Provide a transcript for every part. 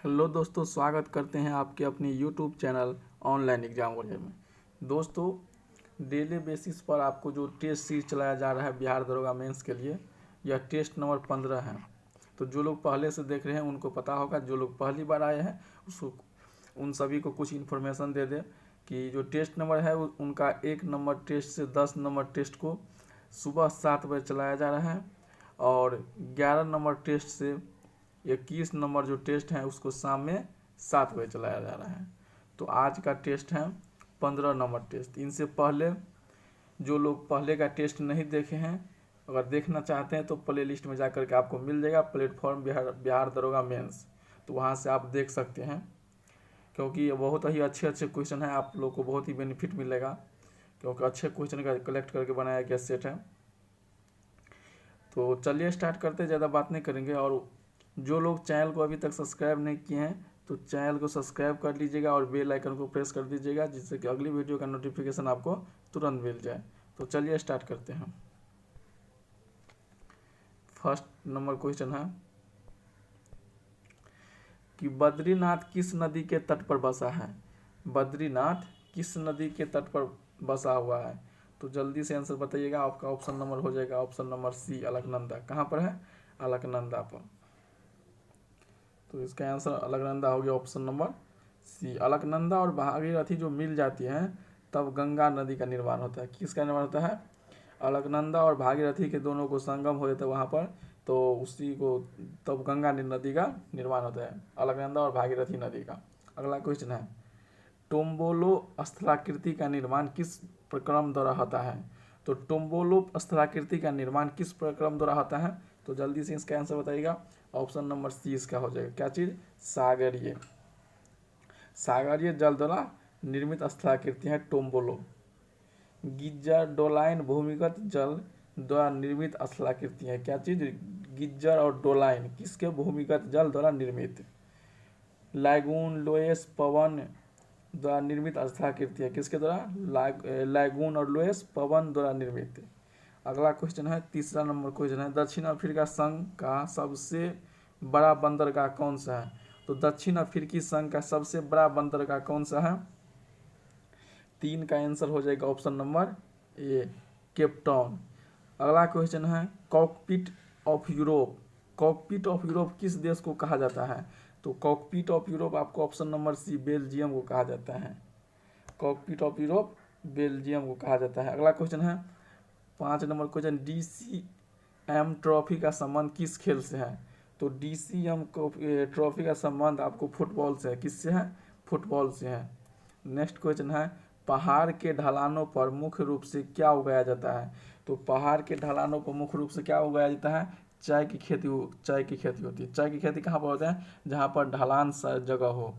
Hello दोस्तों, स्वागत करते हैं आपके अपने YouTube channel online exam warrior में। दोस्तों, डेली बेसिस पर आपको जो टेस्ट सीरीज चलाया जा रहा है बिहार दरोगा मेंस के लिए, यह टेस्ट नंबर 15 है। तो जो लोग पहले से देख रहे हैं उनको पता होगा, जो लोग पहली बार आए हैं उसको उन सभी को कुछ इन्फॉर्मेशन दे दे कि जो टेस्ट नंबर है उनका 1 नंबर टेस्ट से 10 नंबर टेस्ट को सुबह 7 बजे चलाया जा रहा है और 11 नंबर टेस्ट से 21 नंबर जो टेस्ट है उसको शाम में 7 बजे चलाया जा रहा है। तो आज का टेस्ट है 15 नंबर टेस्ट। इनसे पहले जो लोग पहले का टेस्ट नहीं देखे हैं, अगर देखना चाहते हैं तो प्ले लिस्ट में जाकर के आपको मिल जाएगा प्लेटफॉर्म बिहार दरोगा मेंस। तो वहाँ से आप देख सकते हैं, क्योंकि ये बहुत ही अच्छे अच्छे क्वेश्चन हैं। आप लोग को बहुत ही बेनिफिट मिलेगा, क्योंकि अच्छे क्वेश्चन का कलेक्ट करके बनाया गया सेट है। तो चलिए स्टार्ट करते, ज़्यादा बात नहीं करेंगे। और जो लोग चैनल को अभी तक सब्सक्राइब नहीं किए हैं तो चैनल को सब्सक्राइब कर लीजिएगा और बेल आइकन को प्रेस कर दीजिएगा, जिससे कि अगली वीडियो का नोटिफिकेशन आपको तुरंत मिल जाए। तो चलिए स्टार्ट करते हैं। फर्स्ट नंबर क्वेश्चन है कि बद्रीनाथ किस नदी के तट पर बसा है। बद्रीनाथ किस नदी के तट पर बसा हुआ है? तो जल्दी से आंसर बताइएगा। आपका ऑप्शन नंबर हो जाएगा ऑप्शन नंबर सी, अलकनंदा। कहाँ पर है? अलकनंदा पर। तो इसका आंसर अलकनंदा हो गया, ऑप्शन नंबर सी। अलकनंदा और भागीरथी जो मिल जाती हैं तब गंगा नदी का निर्माण होता है। किसका निर्माण होता है? अलकनंदा और भागीरथी के दोनों को संगम हो जाता है वहाँ पर, तो उसी को तब गंगा नदी का निर्माण होता है, अलकनंदा और भागीरथी नदी का। अगला क्वेश्चन है, टोम्बोलो स्थलाकृति का निर्माण किस प्रक्रम द्वारा होता है? तो टोम्बोलो स्थलाकृति का निर्माण किस प्रक्रम द्वारा होता है? तो जल्दी से इसका आंसर बताइएगा। ऑप्शन नंबर सी इसका हो जाएगा। क्या चीज़? सागरीय। सागरीय जल द्वारा निर्मित स्थलाकृति है टोम्बोलो। गिज्जर डोलाइन भूमिगत जल द्वारा निर्मित स्थलाकृति है। क्या चीज़? गिज्जर और डोलाइन किसके भूमिगत जल द्वारा निर्मित? लैगून लोएस पवन द्वारा निर्मित स्थलाकृति है। किसके द्वारा? लैगून और लोएस पवन द्वारा निर्मित। अगला क्वेश्चन है, तीसरा नंबर क्वेश्चन है, दक्षिण अफ्रीका संघ का सबसे बड़ा बंदरगाह कौन सा है? तो दक्षिण अफ्रीकी संघ का सबसे बड़ा बंदरगाह कौन सा है? 3 का आंसर हो जाएगा ऑप्शन नंबर ए, केप टाउन। अगला क्वेश्चन है, cockpit of Europe. Cockpit of Europe किस देश को कहा जाता है? तो कॉकपिट ऑफ यूरोप आपको ऑप्शन नंबर सी, बेल्जियम को कहा जाता है। कॉकपिट ऑफ यूरोप बेल्जियम को कहा जाता है। अगला क्वेश्चन है, 5 नंबर क्वेश्चन, DCM ट्रॉफी का संबंध किस खेल से है? तो DCM ट्रॉफी का संबंध आपको फुटबॉल से है। किससे है? फुटबॉल से है। नेक्स्ट क्वेश्चन है, पहाड़ के ढलानों पर मुख्य रूप से क्या उगाया जाता है? तो पहाड़ के ढलानों पर मुख्य रूप से क्या उगाया जाता है? चाय की खेती होती है। चाय की खेती कहाँ पर होता है? जहाँ पर ढलान सा जगह हो।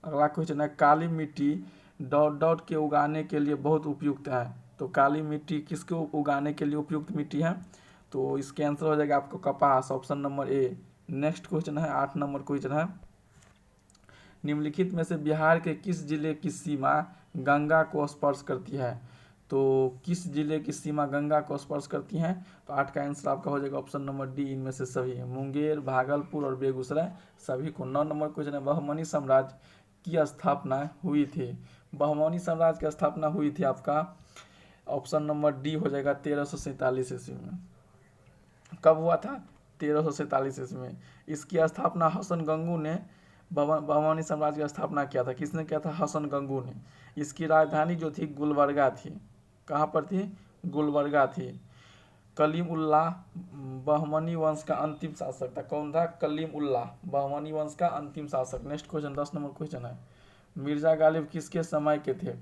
अगला क्वेश्चन है, काली मिट्टी डॉट डॉट के उगाने के लिए बहुत उपयुक्त है। तो काली मिट्टी किसके उगाने के लिए उपयुक्त मिट्टी है? तो इसके आंसर हो जाएगा आपको कपास, ऑप्शन नंबर ए। नेक्स्ट क्वेश्चन है, 8 नंबर क्वेश्चन है, निम्नलिखित में से बिहार के किस जिले की सीमा गंगा को स्पर्श करती है? तो किस जिले की सीमा गंगा को स्पर्श करती हैं? तो 8 का आंसर आपका हो जाएगा ऑप्शन नंबर डी, इनमें से सभी। मुंगेर, भागलपुर और बेगूसराय सभी को। 9 नंबर क्वेश्चन है, बहमनी साम्राज्य की स्थापना हुई थी। बहमनी साम्राज्य की स्थापना हुई थी आपका ऑप्शन नंबर डी हो जाएगा 1347 ईस्वी में। कब हुआ था? 1347 ईस्वी में। इसकी स्थापना हसन गंगू ने बहमनी साम्राज्य की स्थापना किया था। किसने किया था? हसन गंगू ने। इसकी राजधानी जो थी गुलबर्गा थी। कहाँ पर थी? गुलबर्गा थी। कलीम उल्लाह बहमनी वंश का अंतिम शासक था। कौन था? कलीम उल्लाह, बहमनी वंश का अंतिम शासक। नेक्स्ट क्वेश्चन, 10 नंबर क्वेश्चन है, मिर्जा गालिब किसके समय के थे?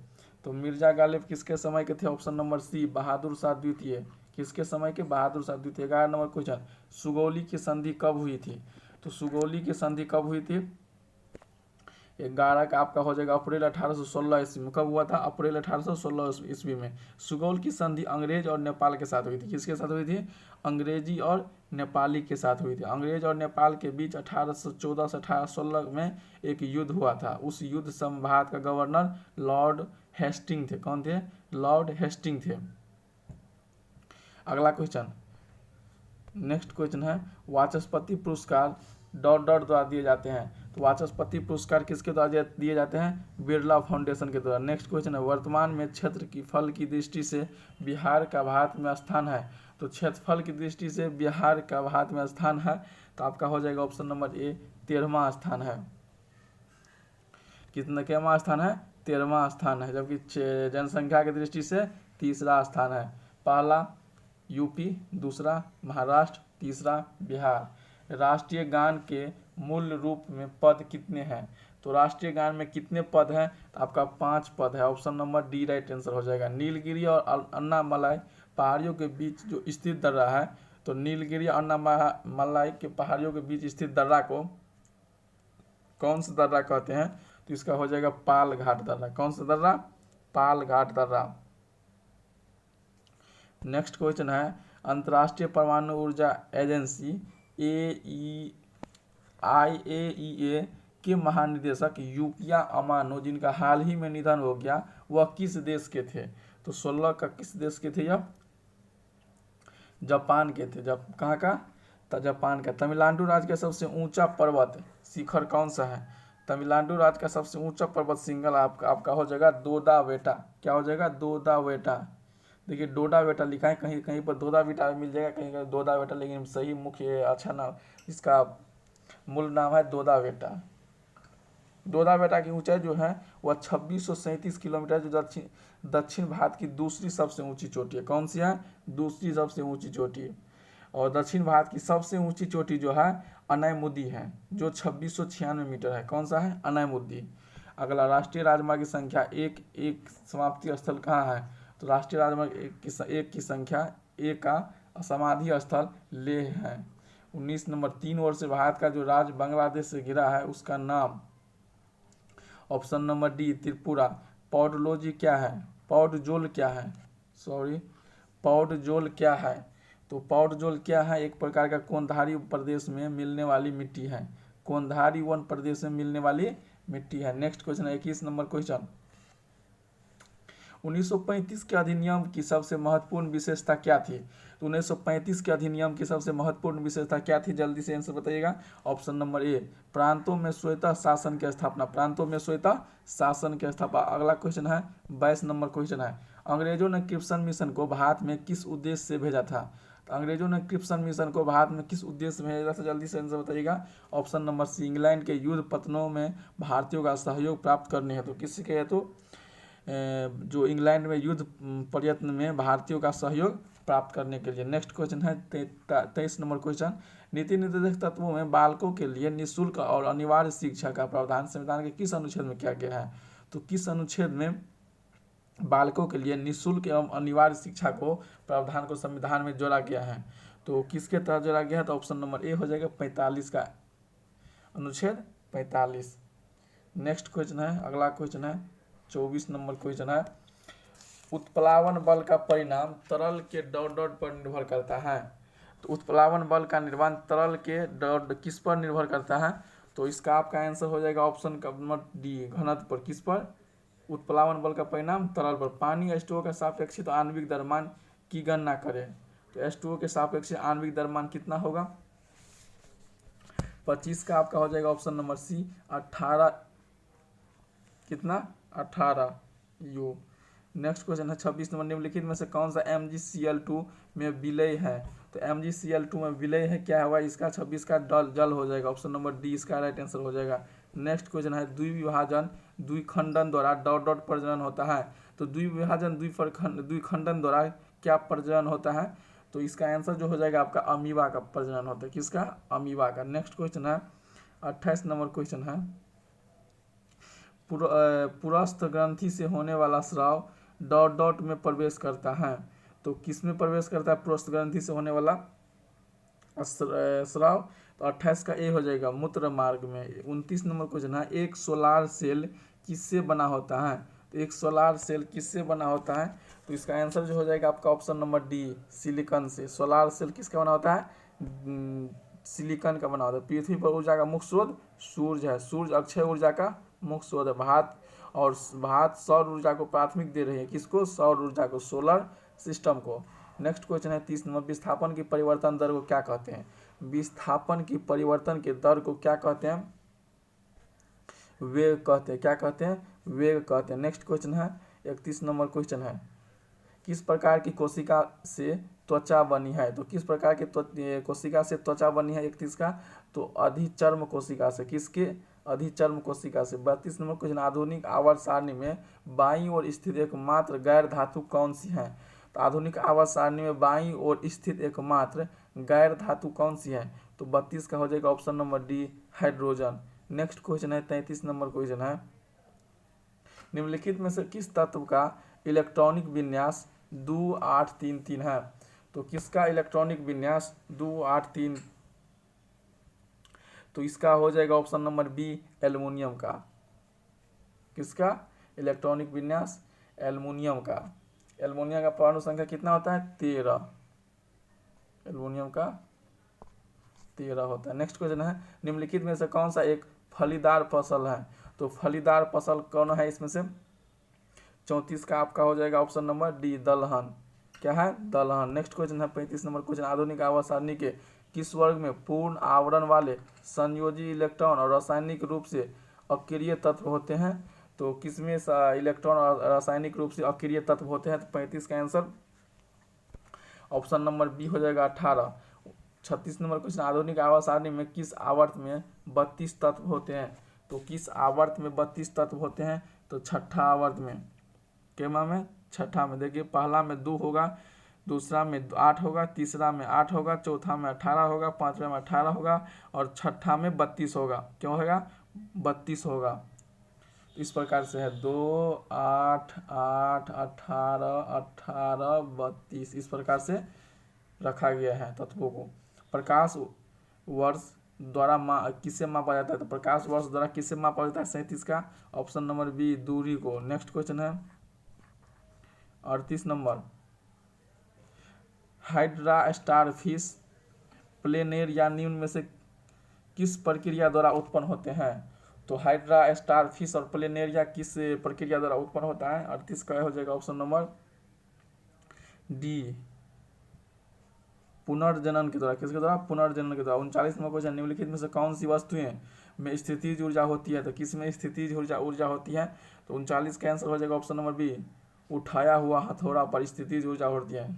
तो मिर्जा गालिब किसके समय के थे? ऑप्शन नंबर सी, बहादुर शाह द्वितीय। किसके समय के? बहादुर शाह द्वितीय। 11 नंबर क्वेश्चन, सुगौली की संधि कब हुई थी? तो सुगौली की संधि कब हुई थी? 11 का आपका हो जाएगा अप्रैल 1816 ईस्वी में। कब हुआ था? अप्रैल 1816 ईस्वी में। सुगौल की संधि अंग्रेज और नेपाल के साथ हुई थी। किसके साथ हुई थी? अंग्रेजी और नेपाली के साथ हुई थी। अंग्रेज और नेपाल के बीच 1814 से 1816 में एक युद्ध हुआ था। उस युद्ध समय भारत का गवर्नर लॉर्ड हेस्टिंग थे। कौन थे? लॉर्ड हेस्टिंग थे। अगला क्वेश्चन, नेक्स्ट क्वेश्चन है, वाचस्पति पुरस्कार डॉट डॉट द्वारा दिए जाते हैं। तो वाचस्पति पुरस्कार किसके द्वारा दिए जाते हैं? बिरला फाउंडेशन के द्वारा। नेक्स्ट क्वेश्चन है, वर्तमान में क्षेत्र की फल की दृष्टि से बिहार का भारत में स्थान है। तो क्षेत्रफल की दृष्टि से बिहार का भारत में स्थान है, तो आपका हो जाएगा ऑप्शन नंबर ए 13वां स्थान है। कितना केवां स्थान है? 13वां स्थान है। जबकि जनसंख्या की दृष्टि से तीसरा स्थान है। पहला यूपी, दूसरा महाराष्ट्र, तीसरा बिहार। राष्ट्रीय गान के मूल रूप में पद कितने हैं? तो राष्ट्रीय गान में कितने पद हैं? तो आपका 5 पद है। Option number D right answer हो जाएगा। नीलगिरी और अन्नामलाई पहाड़ियों के बीच जो स्थित दर्रा है, तो नीलगिरी और अन्नामलाई के पहाड़ियों के बीच स्थित दर्रा को कौन सा दर्रा कहते हैं? तो इसका हो जाएगा पाल घाट दर्रा। कौन सा दर्रा? पाल घाट दर्रा। नेक्स्ट क्वेश्चन है, अंतर्राष्ट्रीय परमाणु ऊर्जा एजेंसी IAEA के महानिदेशक युकिया अमानो, जिनका हाल ही में निधन हो गया, वह किस देश के थे? तो 16 का किस देश के थे? यह जापान के थे। जब कहाँ का? जापान का। तमिलनाडु राज्य का सबसे ऊंचा पर्वत शिखर कौन सा है? तमिलनाडु राज्य का सबसे ऊंचा पर्वत सिंगल आपका हो जाएगा डोडा बेटा। क्या हो जाएगा? डोडा बेटा। देखिए डोडा बेटा लिखा है, कहीं कहीं पर दोदा बेटा मिल जाएगा, कहीं कहीं दोदा बेटा, लेकिन सही मुख्य अच्छा नाम इसका मूल नाम है दोदा बेटा। दोदा बेटा की ऊंचाई जो है वह 2637 किलोमीटर, जो दक्षिण भारत की दूसरी सबसे ऊंची चोटी है। कौन सी है? दूसरी सबसे ऊंची चोटी। और दक्षिण भारत की सबसे ऊंची चोटी जो है अनायमुदी है, जो 2696 मीटर है। कौन सा है? अनायमुदी। अगला, राष्ट्रीय राजमार्ग की संख्या एक समाप्ति स्थल कहाँ है? तो राष्ट्रीय राजमार्ग एक की संख्या एक का समाधि स्थल लेह है। 19 नंबर, 3 वर्ष से भारत का जो राज्य बांग्लादेश से घिरा है उसका नाम? Option number D Tripura. Pedology क्या है? पौडजोल क्या है? पौडजोल क्या है? तो पौडजोल क्या है? एक प्रकार का कोंधारी प्रदेश में मिलने वाली मिट्टी है। कोंधारी वन प्रदेश में मिलने वाली मिट्टी है। नेक्स्ट क्वेश्चन है 21 नंबर क्वेश्चन, 1935 के अधिनियम की सबसे महत्वपूर्ण विशेषता क्या थी? तो 1935 के अधिनियम की सबसे महत्वपूर्ण विशेषता क्या थी? जल्दी से आंसर बताइएगा। ऑप्शन नंबर ए प्रांतों में स्वतः शासन की स्थापना। प्रांतों में स्वतः शासन की स्थापना। अगला क्वेश्चन है 22 नंबर क्वेश्चन है, अंग्रेजों ने क्रिप्सन मिशन को भारत में किस उद्देश्य से भेजा था? तो अंग्रेजों ने क्रिप्सन मिशन को भारत में किस उद्देश्य से भेजा था? जल्दी से आंसर बताइएगा। ऑप्शन नंबर सी इंग्लैंड के युद्ध पतनों में भारतीयों का सहयोग प्राप्त करने हेतु। किसी के हेतु? जो इंग्लैंड में युद्ध प्रयत्न में भारतीयों का सहयोग प्राप्त करने के लिए। नेक्स्ट क्वेश्चन है 23 नंबर क्वेश्चन, नीति निर्देशक तत्वों में बालकों के लिए निःशुल्क और अनिवार्य शिक्षा का प्रावधान संविधान के किस अनुच्छेद में किया गया है? तो किस अनुच्छेद में बालकों के लिए निःशुल्क एवं अनिवार्य शिक्षा को प्रावधान को संविधान में जोड़ा गया है? तो किसके तहत जोड़ा गया है? तो ऑप्शन नंबर ए हो जाएगा 45 का, अनुच्छेद 45। नेक्स्ट क्वेश्चन है, अगला क्वेश्चन है 24 नंबर क्वेश्चन है, उत्प्लावन बल का परिणाम तरल के डॉट डॉट पर निर्भर करता है। तो उत्प्लावन बल का निर्माण तरल के डॉट किस पर निर्भर करता है? तो इसका आपका आंसर हो जाएगा ऑप्शन नंबर डी घनत्व पर। किस पर? उत्प्लावन बल का परिणाम तरल पर। पानी H2O का सापेक्षिक आणविक द्रव्यमान की गणना करें। तो H2O के सापेक्षिक आणविक द्रव्यमान कितना होगा? 25 का आपका हो जाएगा ऑप्शन नंबर सी 18। कितना? 18 यू। नेक्स्ट क्वेश्चन है 26 नंबर, निम्नलिखित में से कौन सा MgCl2 में विलय है? तो MgCl2 में विलय है, क्या होगा इसका? 26 का जल हो जाएगा। ऑप्शन नंबर डी इसका राइट आंसर हो जाएगा। नेक्स्ट क्वेश्चन है द्विविभाजन द्विखंडन द्वारा डॉट डॉट प्रजनन होता है। तो द्विविभाजन द्विखंडन द्वारा क्या प्रजनन होता है? तो इसका आंसर जो हो जाएगा आपका अमीबा का प्रजनन होता है। किसका? अमीबा का। नेक्स्ट क्वेश्चन है 28 नंबर क्वेश्चन है, पुरस्थ ग्रंथि से होने वाला स्राव डॉट डॉट में प्रवेश करता है। तो किस में प्रवेश करता है पुरस्थ ग्रंथि से होने वाला स्राव? तो 28 का ए हो जाएगा मूत्र मार्ग में। 29 नंबर क्वेश्चन है, एक सोलार सेल किससे बना होता है? तो एक सोलार सेल किससे बना होता है? तो इसका आंसर जो हो जाएगा आपका ऑप्शन नंबर डी सिलिकॉन से। सोलार सेल किसका बना होता है? सिलिकॉन का बना होता है। पृथ्वी पर ऊर्जा का मुख्य स्रोत सूर्य है। सूर्य अक्षय ऊर्जा का मुख्य स्रोत है। भारत सौर ऊर्जा को प्राथमिक दे रही है। किसको? सौर ऊर्जा को, सोलर सिस्टम को। नेक्स्ट क्वेश्चन है 30 नंबर, विस्थापन की परिवर्तन दर को क्या कहते हैं? विस्थापन की परिवर्तन के दर को क्या कहते हैं? वेग कहते हैं। क्या कहते हैं? वेग कहते हैं। नेक्स्ट क्वेश्चन है 31 नंबर क्वेश्चन है, किस प्रकार की कोशिका से त्वचा बनी है? तो किस प्रकार की कोशिका से त्वचा बनी है 31 का? तो अधिचर्म कोशिका से। किसके? अधिचर्म कोशिका से। 32 नंबर क्वेश्चन, आधुनिक आवर्त सारणी में बाईं ओर स्थित एकमात्र गैर धातु कौन सी है? तो आधुनिक आवर्त सारणी में बाईं ओर स्थित एकमात्र गैर धातु कौन सी है? तो 32 का हो जाएगा option number D, hydrogen. Next question है 33 नंबर क्वेश्चन है, निम्नलिखित में से किस तत्व का इलेक्ट्रॉनिक विन्यास 2833 है? तो किसका इलेक्ट्रॉनिक विन्यास 2833? तो इसका हो जाएगा ऑप्शन नंबर बी, एल्युमिनियम का। किसका इलेक्ट्रॉनिक विन्यास? एल्युमिनियम का। एल्युमिनियम का परमाणु संख्या कितना होता है? 13। एल्युमिनियम का 13 होता है। नेक्स्ट क्वेश्चन है, निम्नलिखित में से कौन सा एक फलीदार फसल है? तो फलीदार फसल कौन है इसमें से? 34 का आपका हो जाएगा ऑप्शन नंबर डी, दलहन। क्या है? दलहन। नेक्स्ट क्वेश्चन है 35 नंबर क्वेश्चन, आधुनिक आवर्त सारणी के किस वर्ग में पूर्ण आवरण वाले संयोजी इलेक्ट्रॉन और रासायनिक रूप से अक्रिय तत्व होते हैं? तो किसमें इलेक्ट्रॉन और रासायनिक रूप से अक्रिय तत्व होते हैं? तो 35 का आंसर ऑप्शन नंबर बी हो जाएगा 18। 36 नंबर क्वेश्चन, आधुनिक आवर्त सारणी में किस आवर्त में 32 तत्व होते हैं? तो किस आवर्त में 32 तत्व होते हैं? तो छठा आवर्त में। केमा में? छठा में। देखिए, पहला में 2 होगा, दूसरा में 8 होगा, तीसरा में 8 होगा, चौथा में 18 होगा, पांचवा में 18 होगा और छठा में 32 होगा। क्यों होगा? 32 होगा। इस प्रकार से है 2, 8, 8, 18, 18, 32, इस प्रकार से रखा गया है तत्वों को। प्रकाश वर्ष द्वारा किसे मापा जाता है? तो प्रकाश वर्ष द्वारा किसे मापा जाता है? 37 का ऑप्शन नंबर बी, दूरी को। नेक्स्ट क्वेश्चन है 38 नंबर, हाइड्रा स्टार फिश प्लेनेर या निम्न में से किस प्रक्रिया द्वारा उत्पन्न होते हैं? तो हाइड्रा स्टार फिश और प्लेनेरिया किस प्रक्रिया द्वारा उत्पन्न होता है? 38 का हो जाएगा ऑप्शन नंबर डी, पुनर्जनन के द्वारा। किसके द्वारा? पुनर्जनन के द्वारा। 39 नंबर क्वेश्चन, निम्नलिखित में से कौन सी वस्तुएं में स्थितिज ऊर्जा होती है? तो किस में स्थितिज ऊर्जा होती है? तो 39 का आंसर हो जाएगा ऑप्शन नंबर बी, उठाया हुआ हथौड़ा पर स्थितिज ऊर्जा होती है।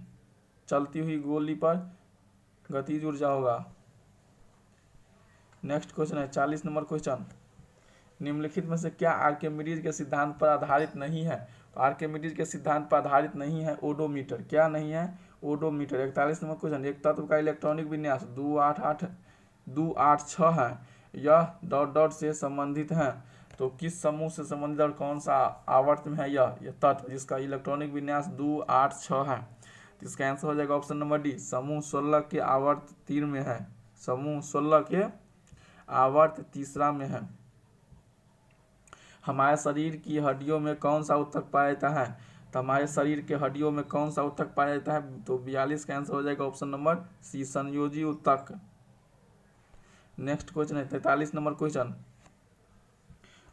चलती हुई गोली पर गतिज ऊर्जा होगा। नेक्स्ट क्वेश्चन है 40 नंबर क्वेश्चन, निम्नलिखित में से क्या आर्किमिडीज के सिद्धांत पर आधारित नहीं है? तो आर्किमिडीज के सिद्धांत पर आधारित नहीं है ओडोमीटर। क्या नहीं है? ओडोमीटर। 41 नंबर क्वेश्चन, एक तत्व का इलेक्ट्रॉनिक विन्यास 286 है, यह डॉट डॉट से संबंधित है। तो किस समूह से संबंधित और कौन सा आवर्त में है यह तत्व जिसका इलेक्ट्रॉनिक विन्यास 286 है? तो इसका आंसर हो जाएगा ऑप्शन नंबर डी, समूह 16 के आवर्त 3 में है। समूह 16 के आवर्त तीसरा में है। हमारे शरीर की हड्डियों में कौन सा ऊतक पाया जाता है? तो हमारे शरीर के हड्डियों में कौन सा ऊतक पाया जाता है? तो 42 का आंसर हो जाएगा ऑप्शन नंबर सी, संयोजी ऊतक। नेक्स्ट क्वेश्चन है 43 नंबर क्वेश्चन,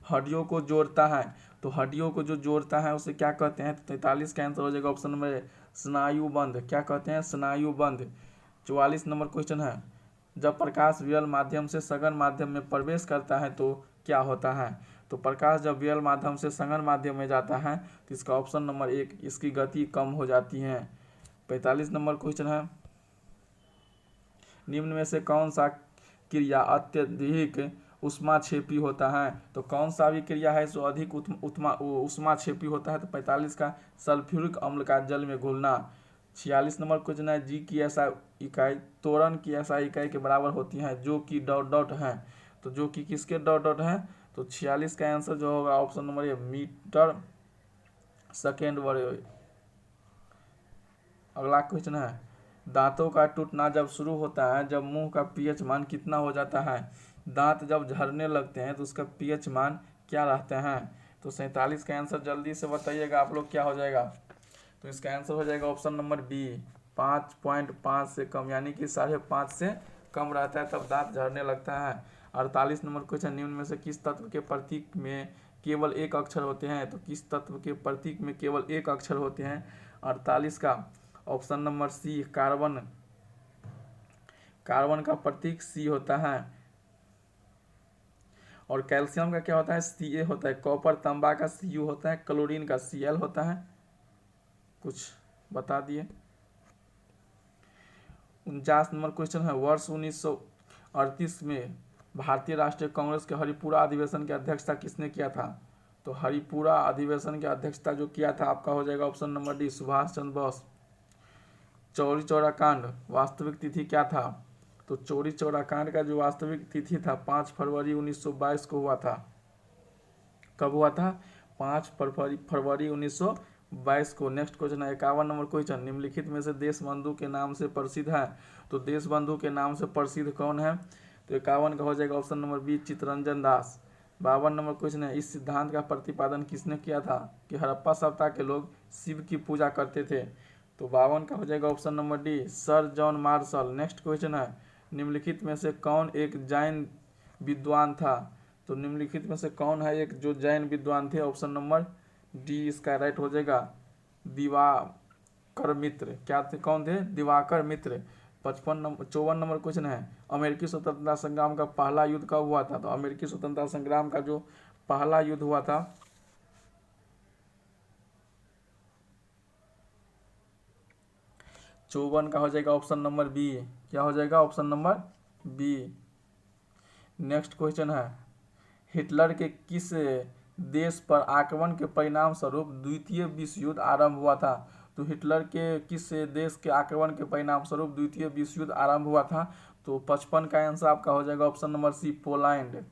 हड्डियों को जोड़ता है। तो हड्डियों को जो जोड़ता है उसे क्या कहते हैं? तो 43 का आंसर हो जाएगा ऑप्शन नंबर स्नायुबंध। क्या कहते हैं? स्नायुबंध। 44 नंबर क्वेश्चन है, जब प्रकाश विरल माध्यम से सघन माध्यम में प्रवेश करता है तो क्या होता है? तो प्रकाश जब विरल माध्यम से सघन माध्यम में जाता है तो इसका ऑप्शन नंबर 1, इसकी गति कम हो जाती है। 45 नंबर क्वेश्चन है, निम्न में से कौन सा क्रिया अत्यधिक उष्माक्षेपी होता है? तो कौन सा भी क्रिया है जो अधिक उष्माक्षेपी होता है? तो 45 का सल्फ्यूरिक अम्ल का जल में घुलना। 46 नंबर क्वेश्चन है, जी की एसआई इकाई तोरण की एसआई इकाई के बराबर होती है जो कि डॉट डॉट है। तो जो कि किसके डॉट डॉट है? तो 46 का आंसर जो होगा option number A, metre second वर्ग। अगला क्वेश्चन है, दांतों का टूटना जब शुरू होता है जब मुंह का पीएच मान कितना हो जाता है? दांत जब झड़ने लगते हैं तो उसका पीएच मान क्या रहते हैं? तो 47 का आंसर जल्दी से बताइएगा आप लोग, क्या हो जाएगा? तो इसका आंसर हो जाएगा ऑप्शन नंबर बी, 5.5 से कम, यानी कि 5.5 से कम रहता है तब दांत झड़ने लगता है। 48 नंबर क्वेश्चन, निम्न में से किस तत्व के प्रतीक में केवल एक अक्षर होते हैं? तो किस तत्व के प्रतीक में केवल एक अक्षर होते हैं? 48 का option number C, carbon. Carbon का प्रतीक C होता है। और कैल्शियम का क्या होता है? Ca होता है। कॉपर तांबा का Cu होता है। क्लोरीन का Cl होता है। कुछ बता दिए। 49 नंबर क्वेश्चन है, वर्ष 1938 में भारतीय राष्ट्रीय कांग्रेस के हरिपुरा अधिवेशन की अध्यक्षता किसने किया था? तो हरिपुरा अधिवेशन की अध्यक्षता जो किया था आपका हो जाएगा option number D, Subhash Chandra Bose. Chauri Chaura कांड वास्तविक तिथि क्या था? तो चौरी चौरा कांड का जो वास्तविक तिथि था 5 फरवरी 1922 को हुआ था। कब हुआ था? 5 फरवरी 1922 को। नेक्स्ट क्वेश्चन है 51 नंबर क्वेश्चन, निम्नलिखित में से देश बंधु के नाम से प्रसिद्ध है। तो देश बंधु के नाम से प्रसिद्ध कौन है? तो 51 का हो जाएगा option number B, Chittaranjan Das. 52 number question है, इस सिद्धांत का प्रतिपादन किसने किया था कि हड़प्पा सभ्यता के लोग शिव की पूजा करते थे? तो 52 का हो जाएगा option number D, sir John Marshall. Next question है, निम्नलिखित में से कौन एक जैन विद्वान था? तो निम्नलिखित में से कौन है एक जो जैन विद्वान थे? ऑप्शन नंबर डी इसका राइट हो जाएगा, दिवाकर मित्र। क्या थे, कौन थे? दिवाकर मित्र। 54 नंबर क्वेश्चन है, अमेरिकी स्वतंत्रता संग्राम का पहला युद्ध कब हुआ था? तो अमेरिकी स्वतंत्रता संग्राम का जो पहला युद्ध हुआ था 54 का हो जाएगा ऑप्शन नंबर बी। क्या हो जाएगा? Option number B. Next question है, हिटलर के किस देश पर आक्रमण के परिणाम स्वरूप द्वितीय विश्व युद्ध आरंभ हुआ था? तो हिटलर के किस देश के आक्रमण के परिणाम स्वरूप द्वितीय विश्व युद्ध आरंभ हुआ था? तो 55 का आंसर आपका हो जाएगा option number C, Poland.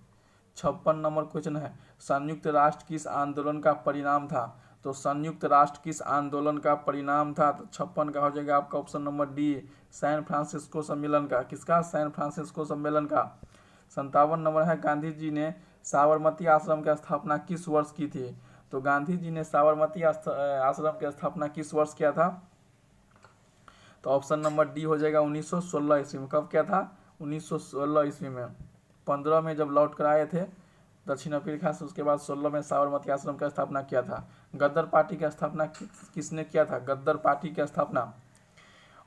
56 number question है, संयुक्त राष्ट्र किस आंदोलन का परिणाम था? तो संयुक्त राष्ट्र किस आंदोलन का परिणाम था? तो 56 का हो जाएगा आपका option number D, San Francisco सम्मेलन का। किसका? सैन फ्रांसिस्को सम्मेलन का। 57 नंबर है, गांधी जी ने साबरमती आश्रम की स्थापना किस वर्ष की थी? तो गांधी जी ने साबरमती आश्रम की स्थापना किस वर्ष किया था? तो ऑप्शन नंबर डी हो जाएगा 1916 ईस्वी में। कब किया था? 1916 ईस्वी में। 15 में जब लौट कर आए थे दक्षिण अफ्रीका से, उसके बाद 16 में साबरमती आश्रम की स्थापना किया था। गद्दर पार्टी की स्थापना किसने किया था? गद्दर पार्टी की स्थापना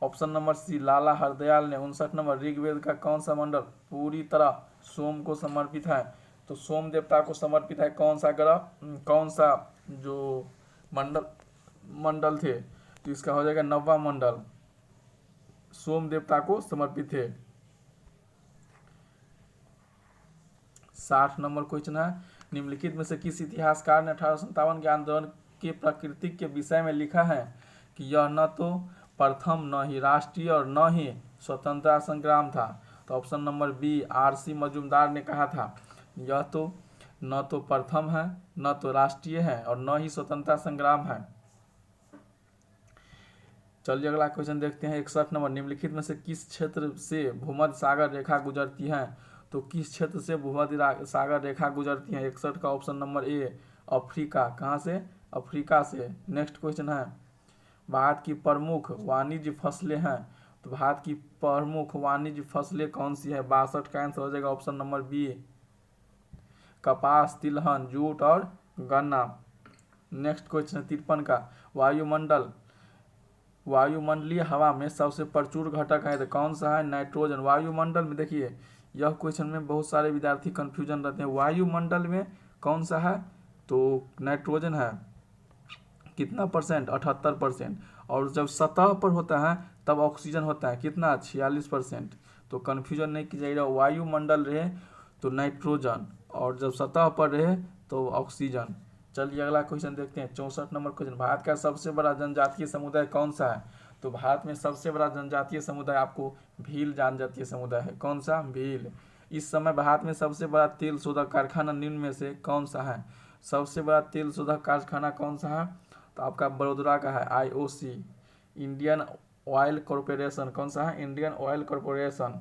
ऑप्शन नंबर सी, लाला हरदयाल ने। 59 नंबर, ऋग्वेद का कौन सा मंडल पूरी तरह सोम को समर्पित है? तो सोम देवता को समर्पित है कौन सा ग्रह, कौन सा जो मंडल थे? तो इसका हो जाएगा 9वां मंडल सोम देवता को समर्पित थे। 60 नंबर क्वेश्चन है, निम्नलिखित में से किस इतिहासकार ने 1857 के आंदोलन के प्रकृति के विषय में लिखा है कि यह न तो प्रथम, न ही राष्ट्रीय और न ही स्वतंत्रता संग्राम था? तो option number B, R C. Majumdar ने कहा था यह तो न तो प्रथम है, न तो राष्ट्रीय है और न ही स्वतंत्रता संग्राम है। चलिए अगला क्वेश्चन देखते हैं। 61 नंबर, निम्नलिखित में से किस क्षेत्र से भूमध्य सागर रेखा गुजरती है? तो किस क्षेत्र से भूमध्य सागर रेखा गुजरती है? 61 का ऑप्शन नंबर ए, अफ्रीका। कहाँ से? अफ्रीका से। नेक्स्ट क्वेश्चन है, भारत की प्रमुख वाणिज्य फसलें हैं। तो भारत की प्रमुख वाणिज्य फसलें कौन सी है? 62 का आंसर हो जाएगा ऑप्शन नंबर बी, कपास, तिलहन, जूट और गन्ना। नेक्स्ट क्वेश्चन है 53 का, वायुमंडलीय हवा में सबसे प्रचुर घटक है तो कौन सा है? नाइट्रोजन। वायुमंडल में देखिए यह क्वेश्चन में बहुत सारे विद्यार्थी कंफ्यूजन रहते हैं। वायुमंडल में कौन सा है? तो नाइट्रोजन है। कितना परसेंट? 78%। और जब सतह पर होता है तब ऑक्सीजन होता है, कितना? 46%। तो कन्फ्यूजन नहीं कीजिएगा, वायुमंडल रहे तो नाइट्रोजन और जब सतह पर रहे तो ऑक्सीजन। चलिए अगला क्वेश्चन देखते हैं। 64 नंबर क्वेश्चन, भारत का सबसे बड़ा जनजातीय समुदाय कौन सा है? तो भारत में सबसे बड़ा जनजातीय समुदाय आपको भील जनजातीय समुदाय है। कौन सा? भील। इस समय भारत में सबसे बड़ा तेल शोधक कारखाना निम्न में से कौन सा है? सबसे बड़ा तेल शोधक कारखाना कौन सा है? तो आपका बड़ोदरा का है, IOC, इंडियन ऑयल कॉरपोरेशन। कौन सा है? Indian oil corporation.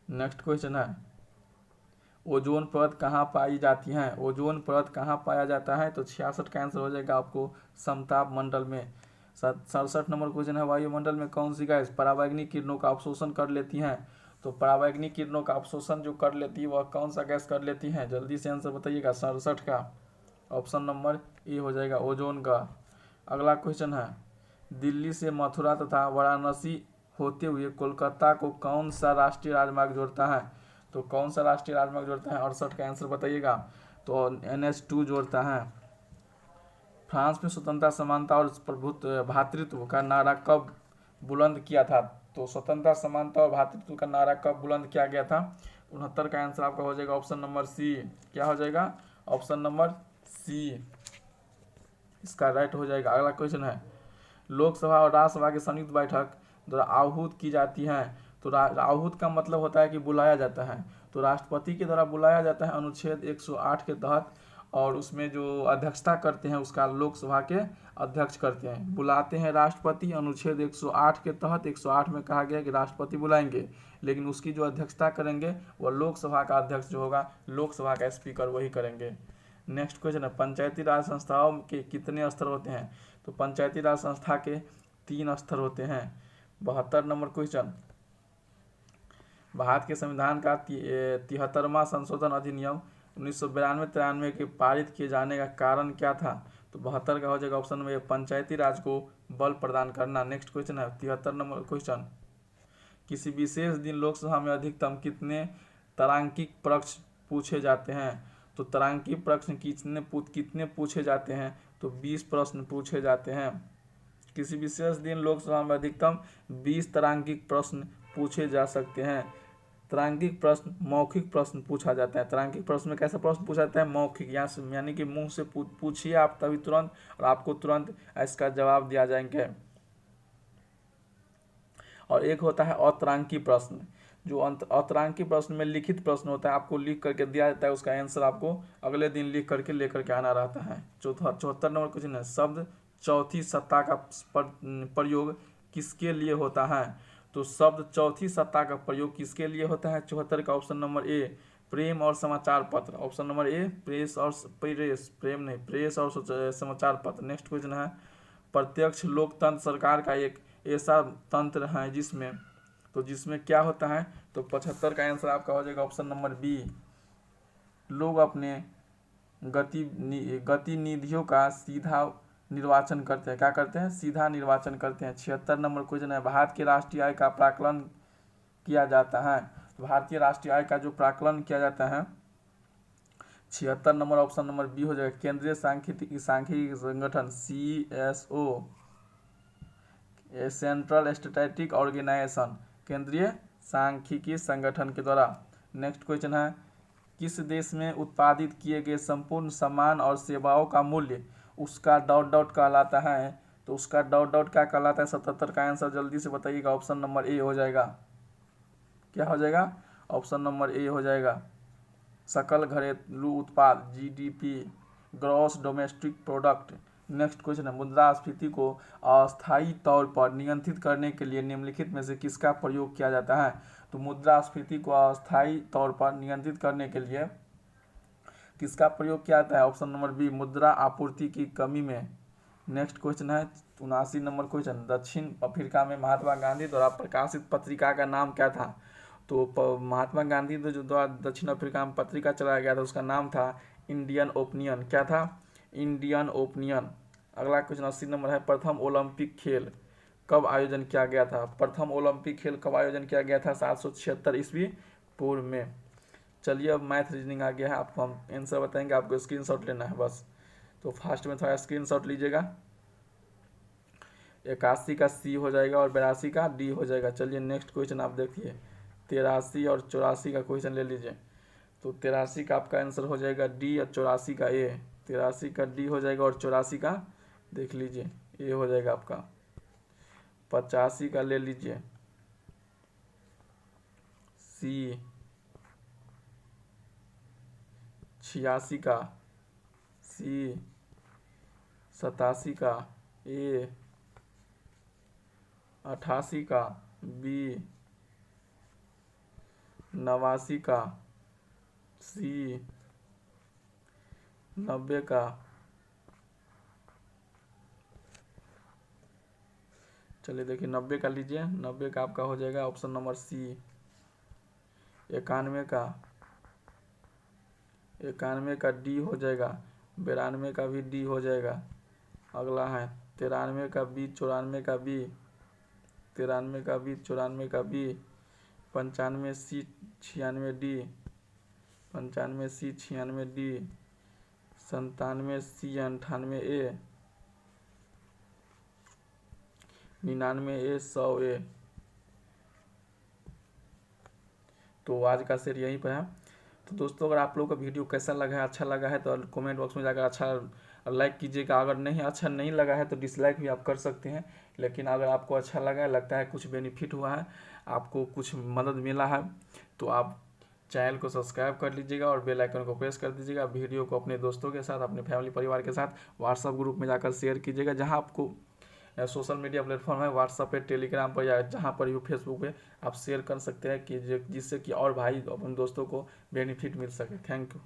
Next question है, ओजोन परत कहाँ पाई जाती है? ओजोन परत कहाँ पाया जाता है? तो 66 का आंसर हो जाएगा आपको समताप मंडल में। 67 नंबर क्वेश्चन है, वायुमंडल में कौन सी गैस परावैंगनी किरणों का अवशोषण कर लेती हैं? तो परावैंगनी किरणों का अवशोषण जो कर लेती है वह कौन सा गैस कर लेती है? जल्दी से आंसर बताइएगा। 67 का ऑप्शन नंबर ए हो जाएगा, ओजोन का। अगला क्वेश्चन है, दिल्ली से मथुरा तथा वाराणसी होते हुए कोलकाता को कौन सा राष्ट्रीय राजमार्ग जोड़ता है? तो कौन सा राष्ट्रीय राजमार्ग जोड़ता है? 68 का आंसर बताइएगा। तो NH2 जोड़ता है। फ्रांस में स्वतंत्रता, समानता और प्रभुत्व भ्रातृत्व का नारा कब बुलंद किया था? तो स्वतंत्रता, समानता और भ्रातृत्व का नारा कब बुलंद किया गया था? 69 का आंसर आपका हो जाएगा ऑप्शन नंबर सी। क्या हो जाएगा? ऑप्शन नंबर सी इसका राइट हो जाएगा। अगला क्वेश्चन है, लोकसभा और राज्यसभा की संयुक्त बैठक द्वारा आहूत की जाती है। तो आहूत का मतलब होता है कि बुलाया जाता है। तो राष्ट्रपति के द्वारा बुलाया जाता है अनुच्छेद 108 के तहत, और उसमें जो अध्यक्षता करते हैं उसका लोकसभा के अध्यक्ष करते हैं। बुलाते हैं राष्ट्रपति अनुच्छेद 108 के तहत। 108 में कहा गया कि राष्ट्रपति बुलाएंगे, लेकिन उसकी जो अध्यक्षता करेंगे वह लोकसभा का अध्यक्ष जो होगा, लोकसभा का स्पीकर वही करेंगे। नेक्स्ट क्वेश्चन है, पंचायती राज संस्थाओं के कितने स्तर होते हैं? तो पंचायती राज संस्था के 3 स्तर होते हैं। 72 नंबर क्वेश्चन, भारत के संविधान का 73वां संशोधन अधिनियम 1992-93 के पारित किए जाने का कारण क्या था? तो 72 का हो जाएगा ऑप्शन नंबर ए, पंचायती राज को बल प्रदान करना। नेक्स्ट क्वेश्चन है 73 नंबर क्वेश्चन, किसी विशेष दिन लोकसभा में अधिकतम कितने तारांकिक प्रश्न पूछे जाते हैं? तो तारांकिक प्रश्न कितने पूछे जाते हैं? तो 20 प्रश्न पूछे जाते हैं। किसी विशेष दिन लोकसभा में अधिकतम 20 तारांकिक प्रश्न पूछे जा सकते हैं। तारांकिक प्रश्न मौखिक प्रश्न पूछा जाता है। तारांकिक प्रश्न में कैसा प्रश्न पूछा जाता है? मौखिक, यानी कि मुंह से पूछिए आप तभी तुरंत, और आपको तुरंत इसका जवाब दिया जाएंगे। और एक होता है अतरांकी प्रश्न, जो अतरांकी प्रश्न में लिखित प्रश्न होता है, आपको लिख करके दिया जाता है, उसका आंसर आपको अगले दिन लिख करके लेकर के आना रहता है। 74 नंबर क्वेश्चन है, शब्द चौथी सत्ता का प्रयोग किसके लिए होता है? तो शब्द चौथी सत्ता का प्रयोग किसके लिए होता है? 74 का ऑप्शन नंबर ए, प्रेम और समाचार पत्र। ऑप्शन नंबर ए, प्रेस और समाचार पत्र। नेक्स्ट क्वेश्चन है, प्रत्यक्ष लोकतंत्र सरकार का एक ऐसा तंत्र है जिसमें क्या होता है? तो 75 का आंसर आपका हो जाएगा ऑप्शन नंबर बी, लोग अपने गतिनिधियों का सीधा निर्वाचन करते हैं। क्या करते हैं? सीधा निर्वाचन करते हैं। 76 नंबर क्वेश्चन है, भारत के राष्ट्रीय आय का प्राकलन किया जाता है। भारतीय राष्ट्रीय आय का जो प्राकलन किया जाता है, 76 नंबर ऑप्शन नंबर बी हो जाएगा, केंद्रीय सांख्यिकी संगठन CSO, सेंट्रल स्टैटिस्टिक ऑर्गेनाइजेशन, केंद्रीय सांख्यिकी संगठन के द्वारा। नेक्स्ट क्वेश्चन है, किस देश में उत्पादित किए गए संपूर्ण सामान और सेवाओं का मूल्य उसका ... कहलाता है? तो उसका ... क्या कहलाता है? 77 का आंसर जल्दी से बताइएगा। ऑप्शन नंबर ए हो जाएगा। क्या हो जाएगा? ऑप्शन नंबर ए हो जाएगा, सकल घरेलू उत्पाद, GDP, gross domestic product. Next question है, मुद्रास्फीति को अस्थायी तौर पर नियंत्रित करने के लिए निम्नलिखित में से किसका प्रयोग किया जाता है? तो मुद्रास्फीति को अस्थायी तौर पर नियंत्रित करने के लिए किसका प्रयोग किया जाता है? ऑप्शन नंबर बी, मुद्रा आपूर्ति की कमी में। नेक्स्ट क्वेश्चन है 79 नंबर क्वेश्चन, दक्षिण अफ्रीका में महात्मा गांधी द्वारा प्रकाशित पत्रिका का नाम क्या था? तो महात्मा गांधी द्वारा दक्षिण अफ्रीका में पत्रिका चलाया गया था, उसका नाम था इंडियन ओपिनियन। क्या था? Indian opinion. अगला क्वेश्चन 80 नंबर है, प्रथम ओलंपिक खेल कब आयोजन किया गया था? प्रथम ओलंपिक खेल कब आयोजन किया गया था? 776 ईस्वी पूर्व में। चलिए अब मैथ रीजनिंग आ गया है, आपको हम आंसर बताएंगे, आपको स्क्रीनशॉट लेना है बस। तो फास्ट में थोड़ा स्क्रीनशॉट लीजिएगा। 81 का सी हो जाएगा और 82 का डी हो जाएगा। चलिए नेक्स्ट क्वेश्चन आप देखिए, 83 और 84 का क्वेश्चन ले लीजिए। तो 83 का आपका आंसर हो जाएगा डी और 84 का ए। 83 का डी हो जाएगा और 84 का देख लीजिए ए हो जाएगा आपका। 85 का ले लीजिए सी, 86 का सी, 87 का ए, 88 का बी, 89 का सी, 90 का, चलिए देखिए 90 का लीजिए, 90 का आपका हो जाएगा ऑप्शन नंबर सी। 91 का डी हो जाएगा, 92 का भी डी हो जाएगा। अगला है 93 का बी, 94 का बी, 93 का बी, 94 का बी, 95 सी, 96 डी, 95 सी, 96 डी, 97 सी, 98 ए, 99 ए, 100 ए। तो आज का शेयर यहीं पर है। तो दोस्तों अगर आप लोगों का वीडियो कैसा लगा है, अच्छा लगा है तो कमेंट बॉक्स में जाकर अच्छा लाइक कीजिएगा। अगर नहीं अच्छा नहीं लगा है तो डिसलाइक भी आप कर सकते हैं। लेकिन अगर आपको अच्छा लगा है, लगता है कुछ बेनिफिट हुआ है, आपको कुछ मदद मिला है, तो आप चैनल को सब्सक्राइब कर लीजिएगा और बेल आइकन को प्रेस कर दीजिएगा। वीडियो को अपने दोस्तों के साथ, अपने फैमिली परिवार के साथ व्हाट्सएप ग्रुप में जाकर शेयर कीजिएगा। जहां आपको सोशल मीडिया प्लेटफॉर्म है, व्हाट्सएप पे, टेलीग्राम पर या जहाँ पर भी, फेसबुक पे आप शेयर कर सकते हैं कि जिससे कि और भाई अपने दोस्तों को बेनिफिट मिल सके। Thank you.